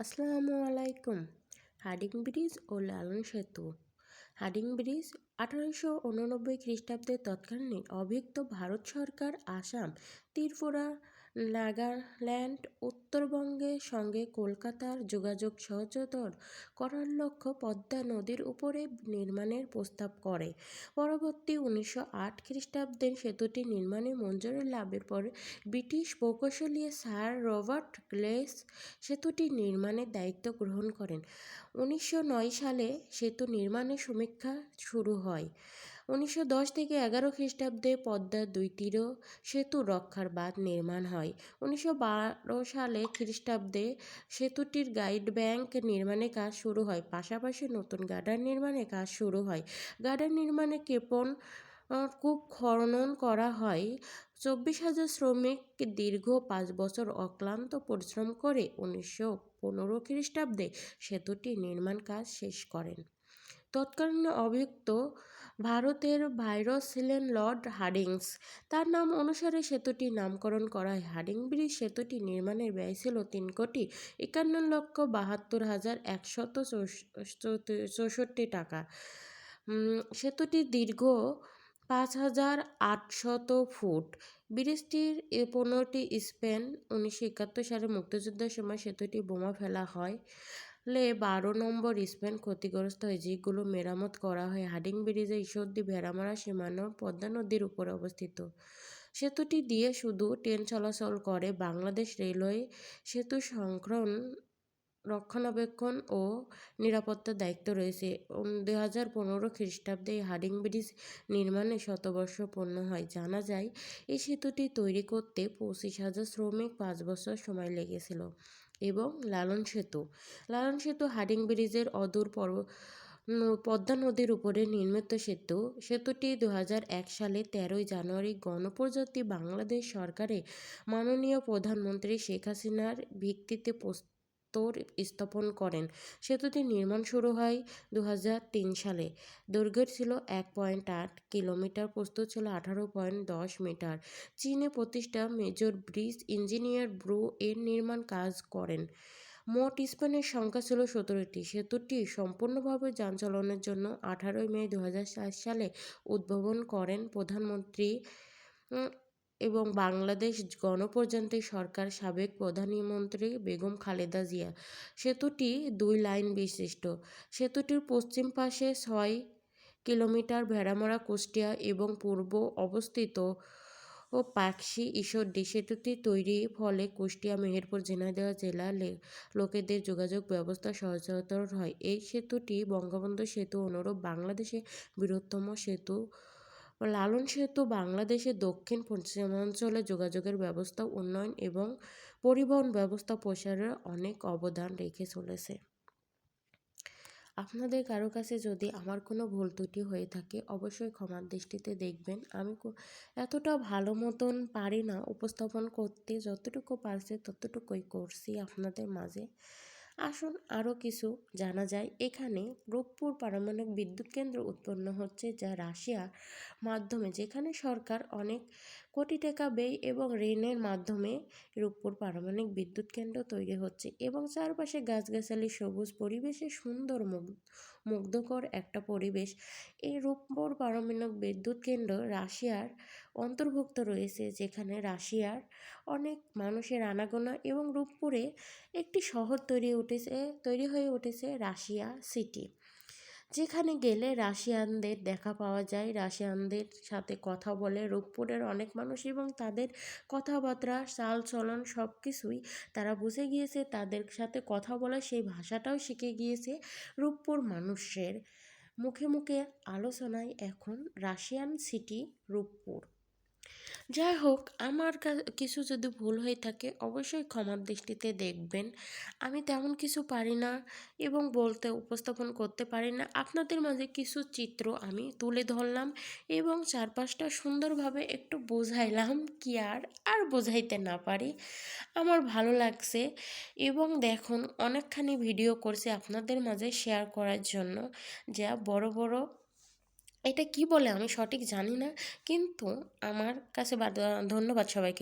আসসালামু আলাইকুম। Herding bridge ও লালন সেতু। হার্ডিং ব্রিজ 1889 খ্রিস্টাব্দে তৎকালীন অভিযুক্ত ভারত সরকার আসাম, ত্রিপুরা, নাগাল্যান্ড, উত্তরবঙ্গের সঙ্গে কলকাতার যোগাযোগ সহজতর করার লক্ষ্য পদ্মা নদীর উপরে নির্মাণের প্রস্তাব করে। পরবর্তী 1908 খ্রিস্টাব্দে সেতুটি নির্মাণে মঞ্জুরি লাভের পর ব্রিটিশ প্রকৌশলী স্যার রবার্ট গ্লেস সেতুটি নির্মাণের দায়িত্ব গ্রহণ করেন। 1909 সালে সেতু নির্মাণের সমীক্ষা শুরু হয়। 1910 থেকে 11 খ্রিস্টাব্দে পদ্মার দুই তীরে সেতু রক্ষার বাঁধ নির্মাণ হয়। 1912 সালে খ্রিস্টাব্দে সেতুটির গাইড ব্যাংক নির্মাণের কাজ শুরু হয়। পাশাপাশি নতুন গার্ডার নির্মাণের কাজ শুরু হয়। গার্ডার নির্মাণে কূপ খনন করা হয়। 24,000 শ্রমিক দীর্ঘ 5 বছর অক্লান্ত পরিশ্রম করে 1915 খ্রিস্টাব্দে সেতুটি নির্মাণ কাজ শেষ করেন। তৎকালীন অভিযুক্ত ভারতের ভাইসরয় ছিলেন লর্ড হার্ডিঞ্জ। তার নাম অনুসারে সেতুটির নামকরণ করা হয় হার্ডিং ব্রিজ। সেতুটি নির্মাণের ব্যয় ছিল 3,51,72,164 টাকা। সেতুটির দীর্ঘ 5,800 ফুট। ব্রিজটির 15টি স্প্যান। 1971 সালে মুক্তিযুদ্ধের সময় সেতুটি বোমা ফেলা হয়। 12 নম্বর স্প্যান ক্ষতিগ্রস্ত হয়, যেগুলো মেরামত করা হয়। হার্ডিং ব্রিজে ঈশ্বরদী ভেড়ামারা সীমানা পদ্মা নদীর উপরে অবস্থিত। সেতুটি দিয়ে শুধু ট্রেন চলাচল করে। বাংলাদেশ রেলওয়ে সেতু রক্ষণাবেক্ষণ ও নিরাপত্তার দায়িত্ব রয়েছে। 2015 খ্রিস্টাব্দে হার্ডিং ব্রিজ নির্মাণে শতবর্ষ পূর্ণ হয়। জানা যায় এই সেতুটি তৈরি করতে 25,000 শ্রমিক 5 বছর সময় লেগেছিল। এবং লালন সেতু হার্ডিং ব্রিজের অদূর পদ্মা নদীর উপরে নির্মিত সেতু। সেতুটি 2001 সালে 13 জানুয়ারি গণপ্রজাতন্ত্রী বাংলাদেশ সরকারের মাননীয় প্রধানমন্ত্রী শেখ হাসিনার ভিত্তিতে প্রস্তর স্থাপন করেন। সেতুটির নির্মাণ শুরু হয় 2003 সালে। দৈর্ঘ্য ছিল 1.8 কিলোমিটার, প্রস্থ ছিল 18.10 মিটার। চীনে প্রতিষ্ঠা মেজর ব্রিজ ইঞ্জিনিয়ার ব্রু এর নির্মাণ কাজ করেন। মোট স্প্যানের সংখ্যা ছিল 17টি। সেতুটি সম্পূর্ণভাবে যান চলাচলের জন্য 18 মে 2007 সালে উদ্বোধন করেন প্রধানমন্ত্রী এবং বাংলাদেশ গণপ্রজাতন্ত্রী সরকার সাবেক প্রধানমন্ত্রী বেগম খালেদা জিয়া। সেতুটি 2 লাইন বিশিষ্ট। সেতুটির পশ্চিম পাশে 6 কিলোমিটার ভেড়ামারা কুষ্টিয়া এবং পূর্ব অবস্থিত পাকশি ঈশ্বরদী। সেতুটি তৈরির ফলে কুষ্টিয়া, মেহেরপুর, ঝিনাইদহ জেলার লোকেদের যোগাযোগ ব্যবস্থা সহজতর হয়। এই সেতুটি বঙ্গবন্ধু সেতু অনুরূপ বাংলাদেশের বৃহত্তম সেতু। লালন সেতু বাংলাদেশের দক্ষিণ পশ্চিমাঞ্চলে যোগাযোগের ব্যবস্থা উন্নয়ন এবং পরিবহন ব্যবস্থা প্রসারে অনেক অবদান রেখে চলেছে। আপনাদের কারো কাছে যদি আমার কোনো ভুল ত্রুটি হয়ে থাকে অবশ্যই ক্ষমার দৃষ্টিতে দেখবেন। আমি এতটা ভালো মতন পারি না উপস্থাপন করতে, যতটুকু পারছি ততটুকুই করছি আপনাদের মাঝে। আসুন আরও কিছু জানা যায়। এখানে রূপপুর পারমাণবিক বিদ্যুৎ কেন্দ্র উৎপন্ন হচ্ছে, যা রাশিয়ার মাধ্যমে, যেখানে সরকার অনেক কোটি টাকা ব্যয় এবং ঋণের মাধ্যমে রূপপুর পারমাণবিক বিদ্যুৎ কেন্দ্র তৈরি হচ্ছে এবং চারপাশে গাছগাছালি, সবুজ পরিবেশে সুন্দর মুগ্ধকর একটা পরিবেশ। এই রূপপুর পারমাণবিক বিদ্যুৎ কেন্দ্র রাশিয়ার অন্তর্ভুক্ত রয়েছে, যেখানে রাশিয়ার অনেক মানুষের আনাগোনা এবং রূপপুরে একটি শহর তৈরি হয়ে উঠেছে রাশিয়া সিটি, যেখানে গেলে রাশিয়ানদের দেখা পাওয়া যায়। রাশিয়ানদের সাথে কথা বলে রূপপুরের অনেক মানুষ এবং তাদের কথাবার্তা, চাল চলন সব কিছুই তারা বুঝে গিয়েছে। তাদের সাথে কথা বলা সেই ভাষাটাও শিখে গিয়েছে। রূপপুর মানুষের মুখে মুখে আলোচনায় এখন রাশিয়ান সিটি রূপপুর। যাই হোক, আমার কিছু যদি ভুল হয়ে থাকে অবশ্যই ক্ষমার দৃষ্টিতে দেখবেন। আমি তেমন কিছু পারি না এবং উপস্থাপন করতে পারি না। আপনাদের মাঝে কিছু চিত্র আমি তুলে ধরলাম এবং চারপাশটা সুন্দরভাবে একটু বোঝাইলাম। কি আর বোঝাইতে না পারি, আমার ভালো লাগছে। এবং দেখুন, অনেকখানি ভিডিও করছি আপনাদের মাঝে শেয়ার করার জন্য, যা বড় বড়, এটা কি বলে আমি সঠিক জানি না, কিন্তু আমার কাছে ধন্যবাদ সবাইকে।